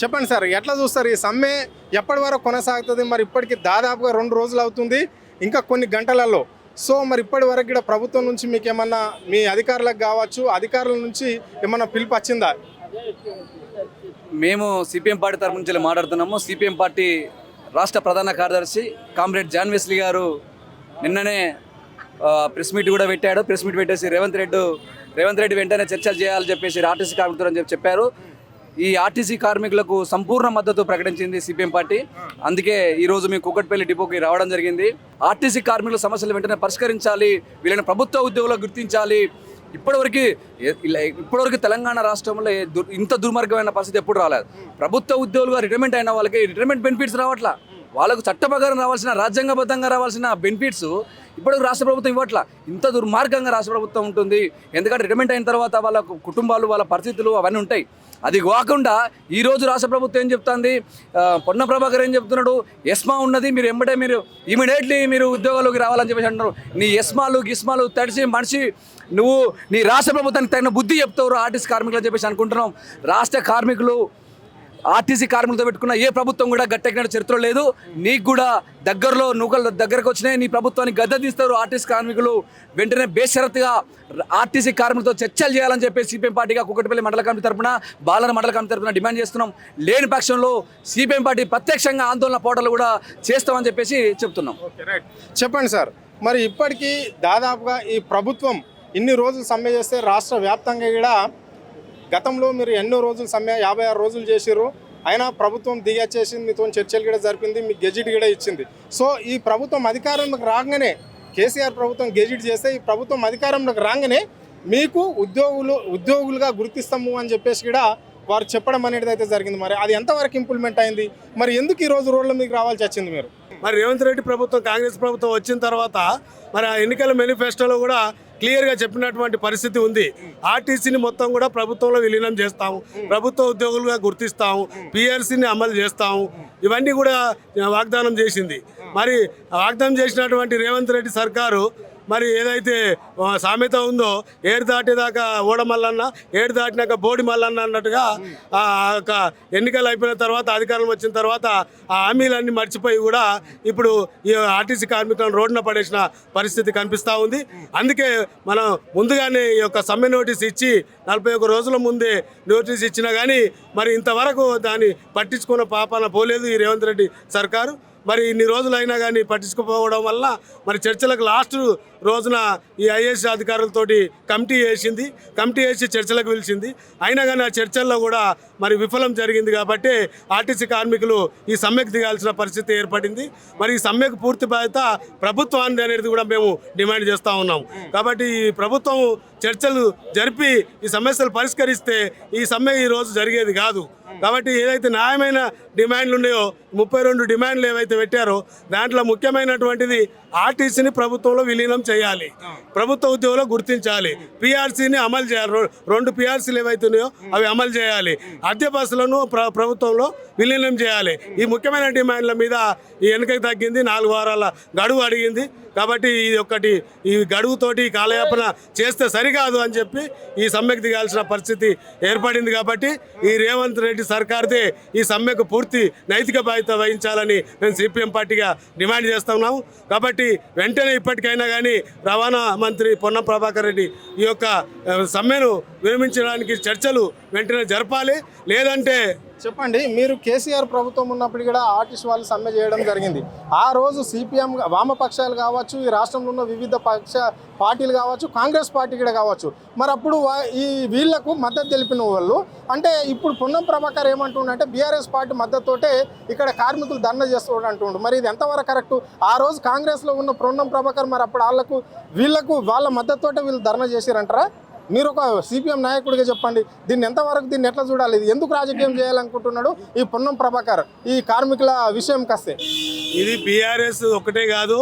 చెప్పండి సార్, ఎట్లా చూస్తారు ఈ సమ్మె ఎప్పటి వరకు కొనసాగుతుంది? మరి ఇప్పటికి దాదాపుగా 2 రోజులు అవుతుంది, ఇంకా కొన్ని గంటలలో. సో మరి ఇప్పటి వరకు కూడా ప్రభుత్వం నుంచి మీకు ఏమన్నా, మీ అధికారులకు కావచ్చు, అధికారుల నుంచి ఏమన్నా పిలుపు వచ్చిందా? మేము సిపిఎం పార్టీ తరపు నుంచి మాట్లాడుతున్నాము. సిపిఎం పార్టీ రాష్ట్ర ప్రధాన కార్యదర్శి కామ్రేడ్ జాన్ వెస్లీ గారు నిన్ననే ప్రెస్ మీట్ కూడా పెట్టాడు. ప్రెస్ మీట్ పెట్టేసి రేవంత్ రెడ్డి వెంటనే చర్చలు చేయాలని చెప్పేసి ఆర్టీసీ కార్మికులు చెప్పారు. ఈ ఆర్టీసీ కార్మికులకు సంపూర్ణ మద్దతు ప్రకటించింది సిపిఎం పార్టీ. అందుకే ఈరోజు మేము కూకట్పల్లి డిపోకి రావడం జరిగింది. ఆర్టీసీ కార్మికుల సమస్యలు వెంటనే పరిష్కరించాలి, వీళ్ళని ప్రభుత్వ ఉద్యోగులకు గుర్తించాలి. ఇప్పటివరకు తెలంగాణ రాష్ట్రంలో ఇంత దుర్మార్గమైన పరిస్థితి ఎప్పుడు రాలేదు. ప్రభుత్వ ఉద్యోగులుగా రిటైర్మెంట్ అయిన వాళ్ళకి రిటైర్మెంట్ బెనిఫిట్స్ రావట్లా. వాళ్ళకు చట్ట ప్రకారం రావాల్సిన, రాజ్యాంగబద్ధంగా రావాల్సిన బెనిఫిట్స్ ఇప్పుడు రాష్ట్ర ప్రభుత్వం ఇవ్వట్లా. ఇంత దుర్మార్గంగా రాష్ట్ర ప్రభుత్వం ఉంటుంది. ఎందుకంటే రిటైర్మెంట్ అయిన తర్వాత వాళ్ళ కుటుంబాలు, వాళ్ళ పరిస్థితులు అవన్నీ ఉంటాయి. అది కాకుండా ఈరోజు రాష్ట్ర ప్రభుత్వం ఏం చెప్తుంది, పొన్నం ప్రభాకర్ ఏం చెప్తున్నాడు, ఎస్మా ఉన్నది, మీరు ఇమీడియట్లీ మీరు ఉద్యోగాల్లోకి రావాలని చెప్పేసి అంటున్నారు. నీ ఎస్మాలు గిస్మాలు తడిసి మనిషి నువ్వు నీ రాష్ట్ర ప్రభుత్వానికి తగిన బుద్ధి చెప్తావు ఆర్టీసీ కార్మికులు అని చెప్పేసి అనుకుంటున్నాం. రాష్ట్ర కార్మికులు ఆర్టీసీ కార్మికులతో పెట్టుకున్న ఏ ప్రభుత్వం కూడా గట్టెక్కిన చరిత్ర లేదు. నీకు కూడా దగ్గరలో నూకలు దగ్గరకు వచ్చినాయి, నీ ప్రభుత్వాన్ని గద్దె తీస్తారు ఆర్టీసీ కార్మికులు. వెంటనే బేషరతుగా ఆర్టీసీ కార్మికులతో చర్చలు చేయాలని చెప్పి సిపిఎం పార్టీగా కూకట్పల్లి మండల కమిటీ తరఫున, బాలన మండల కమిటీ తరఫున డిమాండ్ చేస్తున్నాం. లేని పక్షంలో సిపిఎం పార్టీ ప్రత్యక్షంగా ఆందోళన పోటలు కూడా చేస్తామని చెప్పేసి చెప్తున్నాం. చెప్పండి సార్, మరి ఇప్పటికీ దాదాపుగా ఈ ప్రభుత్వం ఇన్ని రోజులు సమ్మె చేస్తే రాష్ట్ర వ్యాప్తంగా కూడా గతంలో మీరు ఎన్నో రోజులు సమ్మె 56 రోజులు చేసిర్రు, అయినా ప్రభుత్వం దిగచ్చేసింది, మీతో చర్చలు కూడా జరిపింది, మీకు గెజిట్ కూడా ఇచ్చింది. సో ఈ ప్రభుత్వం అధికారంలోకి రాగానే, కేసీఆర్ ప్రభుత్వం గెజిట్ చేస్తే ఈ ప్రభుత్వం అధికారంలోకి రాగానే మీకు ఉద్యోగులుగా గుర్తిస్తాము అని చెప్పేసి కూడా వారు చెప్పడం అనేది అయితే జరిగింది. మరి అది ఎంతవరకు ఇంప్లిమెంట్ అయింది? మరి ఎందుకు ఈ రోజు రోడ్లో మీకు రావాల్సి వచ్చింది? మీరు మరి రేవంత్ రెడ్డి ప్రభుత్వం, కాంగ్రెస్ ప్రభుత్వం వచ్చిన తర్వాత మరి ఆ ఎన్నికల మేనిఫెస్టోలో కూడా క్లియర్గా చెప్పినటువంటి పరిస్థితి ఉంది. ఆర్టీసీని మొత్తం కూడా ప్రభుత్వంలో విలీనం చేస్తాము, ప్రభుత్వ ఉద్యోగులుగా గుర్తిస్తాము, పిఆర్సీని అమలు చేస్తాము, ఇవన్నీ కూడా వాగ్దానం చేసింది. మరి వాగ్దానం చేసినటువంటి రేవంత్ రెడ్డి సర్కారు మరి ఏదైతే సామెత ఉందో, ఏడు దాటేదాకా ఓడమల్లన్న, ఏడు దాటినాక బోడి మల్లన్న అన్నట్టుగా ఎన్నికలు అయిపోయిన తర్వాత, అధికారం వచ్చిన తర్వాత ఆ హామీలన్నీ మర్చిపోయి కూడా ఇప్పుడు ఈ ఆర్టీసీ కార్మికులను రోడ్డున పడేసిన పరిస్థితి కనిపిస్తూ ఉంది. అందుకే మనం ముందుగానే ఈ యొక్క సమ్మె నోటీస్ ఇచ్చి 41 రోజుల ముందే నోటీస్ ఇచ్చినా కానీ మరి ఇంతవరకు దాన్ని పట్టించుకున్న పాపాన పోలేదు ఈ రేవంత్ రెడ్డి సర్కారు. మరి ఇన్ని రోజులైనా కానీ పట్టించుకోకపోవడం వల్ల మరి చర్చలకు లాస్ట్ రోజున ఈ ఐఏఎస్ అధికారులతోటి కమిటీ వేసి చర్చలకు పిలిచింది. అయినా కానీ ఆ చర్చల్లో కూడా మరి విఫలం జరిగింది. కాబట్టి ఆర్టీసీ కార్మికులు ఈ సమ్మెకు దిగాల్సిన పరిస్థితి ఏర్పడింది. మరి ఈ సమ్మెకు పూర్తి బాధ్యత ప్రభుత్వాన్ని అనేది కూడా మేము డిమాండ్ చేస్తూ ఉన్నాం. కాబట్టి ఈ ప్రభుత్వం చర్చలు జరిపి ఈ సమస్యలు పరిష్కరిస్తే ఈ సమ్మె ఈరోజు జరిగేది కాదు. కాబట్టి ఏదైతే న్యాయమైన డిమాండ్లు ఉన్నాయో, 32 డిమాండ్లు ఏవైతే పెట్టారో దాంట్లో ముఖ్యమైనటువంటిది ఆర్టీసీని ప్రభుత్వంలో విలీనం చేయాలి, ప్రభుత్వ ఉద్యోగులు గుర్తించాలి, పిఆర్సీని అమలు చేయాలి, 2 పిఆర్సీలు ఏవైతే ఉన్నాయో అవి అమలు చేయాలి, అద్దె బస్సులను ప్రభుత్వంలో విలీనం చేయాలి. ఈ ముఖ్యమైన డిమాండ్ల మీద ఈ వెనుకకు తగ్గింది, 4 వారాల గడువు అడిగింది. కాబట్టి ఈ గడువుతోటి కాలయాపన చేస్తే సరికాదు అని చెప్పి ఈ సమ్మెకు దిగాల్సిన పరిస్థితి ఏర్పడింది. కాబట్టి ఈ రేవంత్ రెడ్డి సర్కార్దే ఈ సమ్మెకు పూర్తి నైతిక బాధ్యత వహించాలని మేము సిపిఎం పార్టీగా డిమాండ్ చేస్తున్నాము. కాబట్టి వెంటనే ఇప్పటికైనా కానీ రవాణా మంత్రి పొన్నం ప్రభాకర్ రెడ్డి ఈ యొక్క సమ్మెను విరమించడానికి చర్చలు వెంటనే జరపాలి. లేదంటే చెప్పండి, మీరు కేసీఆర్ ప్రభుత్వం ఉన్నప్పుడు కూడా ఆర్టీసీ వాళ్ళు సమ్మె చేయడం జరిగింది. ఆ రోజు సిపిఎం వామపక్షాలు కావచ్చు, ఈ రాష్ట్రంలో ఉన్న వివిధ పార్టీలు కావచ్చు, కాంగ్రెస్ పార్టీ కూడా కావచ్చు, మరి అప్పుడు ఈ వీళ్లకు మద్దతు తెలిపిన వాళ్ళు అంటే ఇప్పుడు పొన్నం ప్రభాకర్ ఏమంటుండంటే బీఆర్ఎస్ పార్టీ మద్దతుతోటే ఇక్కడ కార్మికులు ధర్నా చేస్తూ అంటుండు. మరి ఇది ఎంతవరకు కరెక్టు? ఆ రోజు కాంగ్రెస్లో ఉన్న పొన్నం ప్రభాకర్ మరి అప్పుడు వాళ్ళ మద్దతుతోటే వీళ్ళు ధర్నా చేసిరంటారా? మీరు ఒక సిపిఎం నాయకుడిగా చెప్పండి, దీన్ని ఎట్లా చూడాలి? ఇది ఎందుకు రాజకీయం చేయాలనుకుంటున్నాడు ఈ పొన్నం ప్రభాకర్ ఈ కార్మికుల విషయం కాస్తే? ఇది బీఆర్ఎస్ ఒకటే కాదు,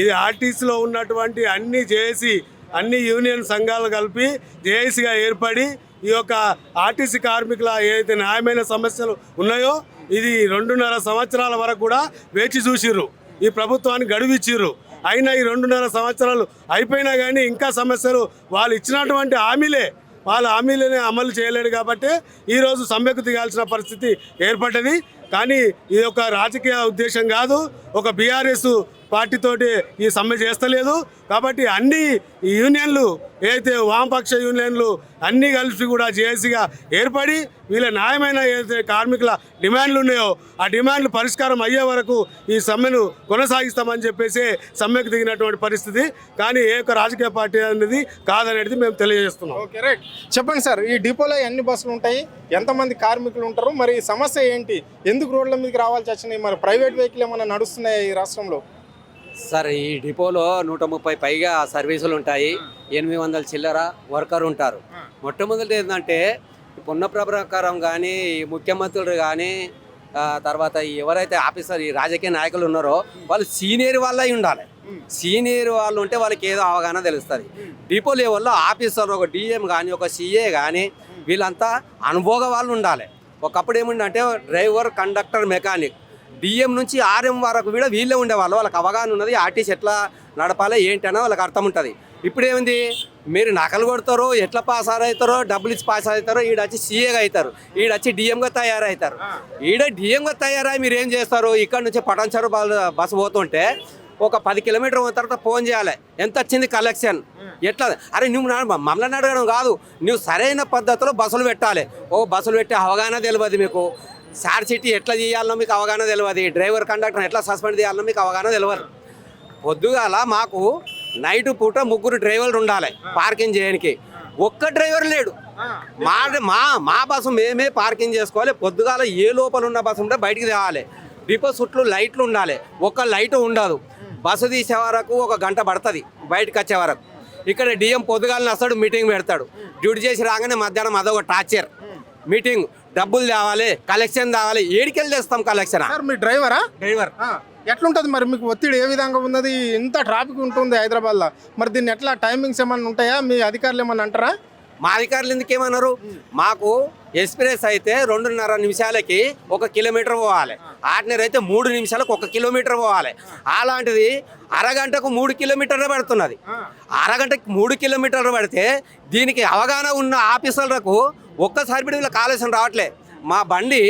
ఇది ఆర్టీసీలో ఉన్నటువంటి అన్ని యూనియన్ సంఘాలు కలిపి జేఏసీగా ఏర్పడి ఈ యొక్క ఆర్టీసీ కార్మికుల ఏదైతే న్యాయమైన సమస్యలు ఉన్నాయో ఇది 2.5 సంవత్సరాల వరకు కూడా వేచి చూసిర్రు, ఈ ప్రభుత్వానికి గడువు ఇచ్చిర్రు. అయినా ఈ 2.5 సంవత్సరాలు అయిపోయినా కానీ ఇంకా సమస్యలు వాళ్ళు ఇచ్చినటువంటి హామీలే వాళ్ళ హామీలనే అమలు చేయలేడు కాబట్టి ఈరోజు సమ్మెకు దిగాల్సిన పరిస్థితి ఏర్పడ్డది. కానీ ఇది ఒక రాజకీయ ఉద్దేశం కాదు, ఒక బీఆర్ఎస్ పార్టీతోటి ఈ సమ్మె చేస్తలేదు. కాబట్టి అన్ని యూనియన్లు ఏదైతే వామపక్ష యూనియన్లు అన్నీ కలిసి కూడా జేఏసీగా ఏర్పడి వీళ్ళ న్యాయమైన ఏదైతే కార్మికుల డిమాండ్లు ఉన్నాయో ఆ డిమాండ్లు పరిష్కారం అయ్యే వరకు ఈ సమ్మెను కొనసాగిస్తామని చెప్పేసి సమ్మెకు దిగినటువంటి పరిస్థితి. కానీ ఏ ఒక్క రాజకీయ పార్టీ అనేది కాదనేది మేము తెలియజేస్తున్నాం. Okay, right. చెప్పండి సార్, ఈ డిపోలో ఎన్ని బస్సులు ఉంటాయి, ఎంతమంది కార్మికులు ఉంటారు, మరి ఈ సమస్య ఏంటి, ఎందుకు రోడ్ల మీదకి రావాల్సి వచ్చినాయి, మరి ప్రైవేట్ వెహికల్ ఏమైనా నడుస్తున్నాయి ఈ రాష్ట్రంలో? సార్ ఈ డిపోలో 130 పైగా సర్వీసులు ఉంటాయి, 800 చిల్లర వర్కర్ ఉంటారు. మొట్టమొదటి ఏంటంటే పున్న ప్రకారం కానీ ముఖ్యమంత్రులు కానీ తర్వాత ఎవరైతే ఆఫీసర్ ఈ రాజకీయ నాయకులు ఉన్నారో వాళ్ళు సీనియర్ వాళ్ళ ఉండాలి. సీనియర్ వాళ్ళు ఉంటే వాళ్ళకి ఏదో అవగాహన తెలుస్తుంది. డిపో లెవెల్లో ఆఫీసర్ ఒక డిఎం కానీ ఒక సిఏ కానీ వీళ్ళంతా అనుభవ వాళ్ళు ఉండాలి. ఒకప్పుడు ఏముందంటే డ్రైవర్, కండక్టర్, మెకానిక్, డిఎం నుంచి ఆర్ఎం వరకు కూడా వీళ్ళే ఉండేవాళ్ళు. వాళ్ళకి అవగాహన ఉన్నది, ఆర్టీసీ ఎట్లా నడపాలి ఏంటనో వాళ్ళకి అర్థం ఉంటుంది. ఇప్పుడు ఏముంది, మీరు నకలు కొడతారో, ఎట్లా పాస్ అవుతారో, డబ్బులు ఇచ్చి పాస్ అవుతారో, ఈడొచ్చి సీఏగా అవుతారు, ఈడొచ్చి డిఎంగా తయారవుతారు. ఈడ డిఎంగా తయారై మీరు ఏం చేస్తారు, ఇక్కడ నుంచి పటాన్చెరు బస్సు పోతుంటే ఒక 10 కిలోమీటర్ పోయిన తర్వాత ఫోన్ చేయాలి, ఎంత వచ్చింది కలెక్షన్, ఎట్లా. అరే నువ్వు మమ్మల్ని అడగడం కాదు, నువ్వు సరైన పద్ధతిలో బస్సులు పెట్టాలి. బస్సులు పెట్టే అవగాహన తెలియదు మీకు. సార్ సిటీ ఎట్లా చేయాలనో మీకు అవగాహన తెలియదు. డ్రైవర్, కండక్టర్ ఎట్లా సస్పెండ్ చేయాలనో మీకు అవగాహన తెలియదు. పొద్దుగాల మాకు నైట్ పూట 3 డ్రైవర్లు ఉండాలి పార్కింగ్ చేయడానికి, ఒక్క డ్రైవర్ లేడు. మా బస్సు మేమే పార్కింగ్ చేసుకోవాలి. పొద్దుగాల ఏ లోపల ఉన్న బస్సు ఉంటే బయటికి తేవాలి. డిపో చుట్టూ లైట్లు ఉండాలి, ఒక్క లైట్ ఉండదు. బస్సు తీసే వరకు 1 గంట పడుతుంది బయటకు వచ్చే వరకు. ఇక్కడ డిఎం పొద్దుగాలని వస్తాడు, మీటింగ్ పెడతాడు. డ్యూటీ చేసి రాగానే మధ్యాహ్నం అదొక టార్చర్ మీటింగ్. డబ్బులు తేవాలి, కలెక్షన్ తేవాలి. ఏడికెళ్ళి తెస్తాం కలెక్షన్? సార్ మీ డ్రైవరా? డ్రైవర్ ఎట్లుంటుంది మరి, మీకు ఒత్తిడి ఏ విధంగా ఉన్నది? ఇంత ట్రాఫిక్ ఉంటుంది హైదరాబాద్లో, మరి దీన్ని ఎట్లా టైమింగ్స్ ఏమన్నా ఉంటాయా? మీ అధికారులు ఏమన్నా అంటారా? మా అధికారులు ఎందుకేమన్నారు, మాకు ఎక్స్ప్రెస్ అయితే 2.5 నిమిషాలకి 1 కిలోమీటర్ పోవాలి, ఆర్డినరీ అయితే 3 నిమిషాలకు 1 కిలోమీటర్ పోవాలి. అలాంటిది అరగంటకు 3 కిలోమీటర్లు పడుతున్నది. అరగంటకు 3 కిలోమీటర్లు పడితే దీనికి అవగాహన ఉన్న ఆఫీసర్లకు ఒక్కసారి వీళ్ళ కాలుష్యం రావట్లే. మా బండి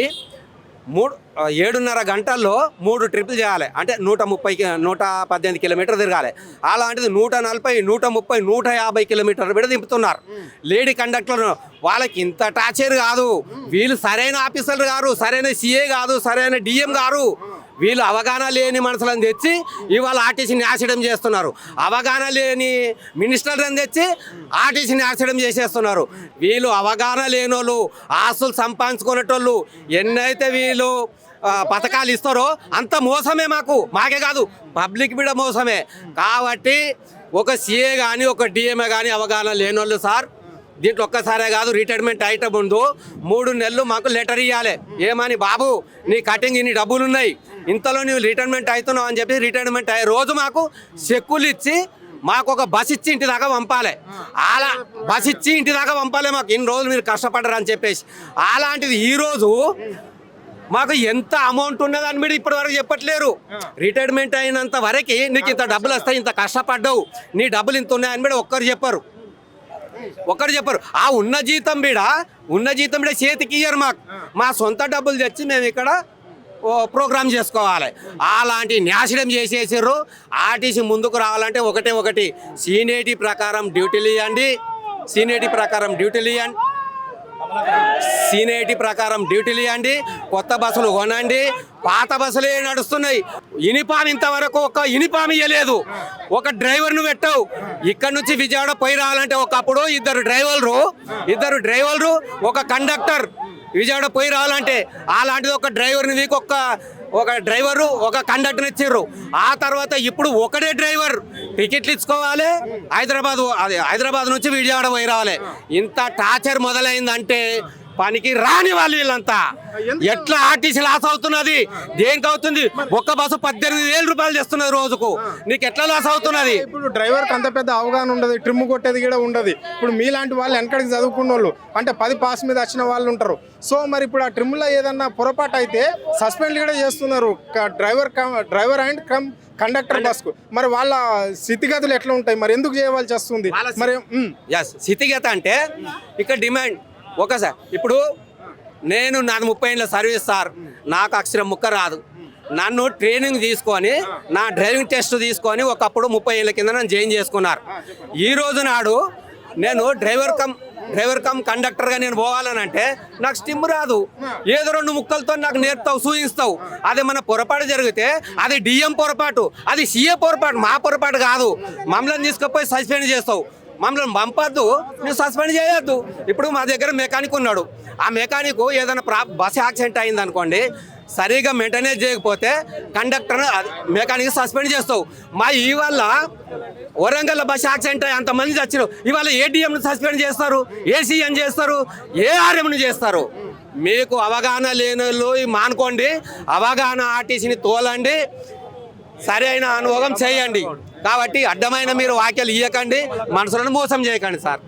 7.5 గంటల్లో 3 ట్రిప్పులు చేయాలి, అంటే 118 కిలోమీటర్లు తిరగాలి. అలాంటిది 140, 130, 150 కిలోమీటర్లు పెట్టి దింపుతున్నారు. లేడీ కండక్టర్ వాళ్ళకి ఇంత టార్చర్ కాదు. వీళ్ళు సరైన ఆఫీసర్లు గారు, సరైన సిఏ కాదు, సరైన డిఎం గారు. వీళ్ళు అవగాహన లేని మనుషులను తెచ్చి ఇవాళ ఆర్టీసీని యాక్సిడెంట్ చేస్తున్నారు. అవగాహన లేని మినిస్టర్లను తెచ్చి ఆర్టీసీని యాక్సిడెంట్ చేసేస్తున్నారు. వీళ్ళు అవగాహన లేని వాళ్ళు, ఆస్తులు సంపాదించుకునేటోళ్ళు ఎన్నైతే వీళ్ళు పథకాలు ఇస్తారో అంత మోసమే. మాకే కాదు, పబ్లిక్ కూడా మోసమే. కాబట్టి ఒక సిఏ కానీ ఒక డిఎంఏ కానీ అవగాహన లేని వాళ్ళు సార్, దీంట్లో ఒక్కసారే కాదు, రిటైర్మెంట్ ఐటమ్ ఉందో 3 నెలలు మాకు లెటర్ ఇవ్వాలి. ఏమని, బాబు నీ కటింగ్ ఇన్ని డబ్బులు ఉన్నాయి, ఇంతలో నువ్వు రిటైర్మెంట్ అవుతున్నావు అని చెప్పి రిటైర్మెంట్ అయ్యే రోజు మాకు చెక్కులు ఇచ్చి మాకు ఒక బస్ ఇచ్చి ఇంటి దాకా పంపాలి. అలా బస్ ఇచ్చి ఇంటి దాకా పంపాలి మాకు, ఇన్ని రోజులు మీరు కష్టపడరు అని చెప్పేసి. అలాంటిది ఈరోజు మాకు ఎంత అమౌంట్ ఉన్నదని మీరు ఇప్పటి వరకు చెప్పట్లేరు. రిటైర్మెంట్ అయినంత వరకు నీకు ఇంత డబ్బులు వస్తాయి, ఇంత కష్టపడ్డావు, నీ డబ్బులు ఇంత ఉన్నాయని కూడా ఒక్కరు చెప్పరు. ఆ ఉన్న జీతం బీడ చేతికి ఇయ్యరు. మా సొంత డబ్బులు తెచ్చి మేము ఇక్కడ ప్రోగ్రామ్ చేసుకోవాలి. అలాంటి నాశనం చేసేసారు. ఆర్టీసీ ముందుకు రావాలంటే ఒకటి సీనియరిటీ ప్రకారం డ్యూటీలు ఇవ్వండి, కొత్త బస్సులు కొనండి. పాత బస్సులే నడుస్తున్నాయి. యూనిఫామ్ ఇంతవరకు ఒక యూనిఫామ్ ఇవ్వలేదు. ఒక డ్రైవర్ను పెట్టావు. ఇక్కడ నుంచి విజయవాడ పోయి రావాలంటే ఒకప్పుడు 2 డ్రైవర్లు, ఒక కండక్టర్ విజయవాడ పోయి రావాలంటే. అలాంటిది ఒక డ్రైవర్ని వీక్ ఒక డ్రైవరు, ఒక కండక్టర్ ఇచ్చారు. ఆ తర్వాత ఇప్పుడు ఒకటే డ్రైవర్ టికెట్లు ఇచ్చుకోవాలి, హైదరాబాద్ నుంచి విజయవాడ పోయి రావాలి. ఇంత టార్చర్ మొదలైందంటే పనికి రాని వాళ్ళు వీళ్ళంతా. ఎట్లా ఆర్టీసీ లాస్ అవుతున్నది, దేనికి అవుతుంది? ఒక్క బస్సు 18,000 రూపాయలు చేస్తున్నది రోజుకు, నీకు ఎట్లా లాస్ అవుతున్నది? ఇప్పుడు డ్రైవర్కి అంత పెద్ద అవగాహన ఉండదు, ట్రిమ్ కొట్టేది కూడా ఉండదు. ఇప్పుడు మీలాంటి వాళ్ళు వెనకడికి చదువుకున్న వాళ్ళు అంటే 10 పాస్ మీద వచ్చిన వాళ్ళు ఉంటారు. సో మరి ఇప్పుడు ఆ ట్రిమ్లో ఏదన్నా పొరపాటు అయితే సస్పెండ్ కూడా చేస్తున్నారు డ్రైవర్ అండ్ కండక్టర్ బస్కు. మరి వాళ్ళ స్థితిగతులు ఎట్లా ఉంటాయి, మరి ఎందుకు చేయవలసి వస్తుంది? మరి ఎస్, స్థితిగత అంటే ఇక్కడ డిమాండ్ ఒకసారి. ఇప్పుడు నాది 30 ఏళ్ళ సర్వీస్ సార్, నాకు అక్షరం ముక్క రాదు. నన్ను ట్రైనింగ్ తీసుకొని నా డ్రైవింగ్ టెస్ట్ తీసుకొని ఒకప్పుడు 30 ఏళ్ళ కింద నన్ను జాయిన్ చేసుకున్నారు. ఈ రోజు నాడు నేను డ్రైవర్ కమ్ కండక్టర్గా నేను పోవాలనంటే నాకు స్టిమ్ రాదు. ఏదో 2 ముక్కలతో నాకు నేర్పుతావు, చూపిస్తావు. అదే మన పొరపాటు జరిగితే అది డిఎం పొరపాటు, అది సీఏ పొరపాటు, మా పొరపాటు కాదు. మమ్మల్ని తీసుకుపోయి సస్పెండ్ చేస్తావు, మమ్మల్ని పంపద్దు, నువ్వు సస్పెండ్ చేయొద్దు. ఇప్పుడు మా దగ్గర మెకానిక్ ఉన్నాడు, ఆ మెకానిక్ ఏదైనా బస్ యాక్సిడెంట్ అయింది అనుకోండి, సరిగా మెయింటెనెన్స్ చేయకపోతే కండక్టర్ మెకానిక్ సస్పెండ్ చేస్తావు. మా ఇవాళ వరంగల్ బస్ యాక్సిడెంట్ అయ్యి అంతమంది చచ్చినారు, ఇవాళ ఏటీఎంను సస్పెండ్ చేస్తారు, ఏసీఎం చేస్తారు, ఏఆర్ఎంను చేస్తారు. మీకు అవగాహన లేని వాళ్ళు మానుకోండి, అవగాహన ఆర్టీసీని తోలండి, సరైన అనుభవం చేయండి. కాబట్టి అడ్డమైన మీరు వాక్యాలు ఇవ్వకండి, మనుషులను మోసం చేయకండి సార్.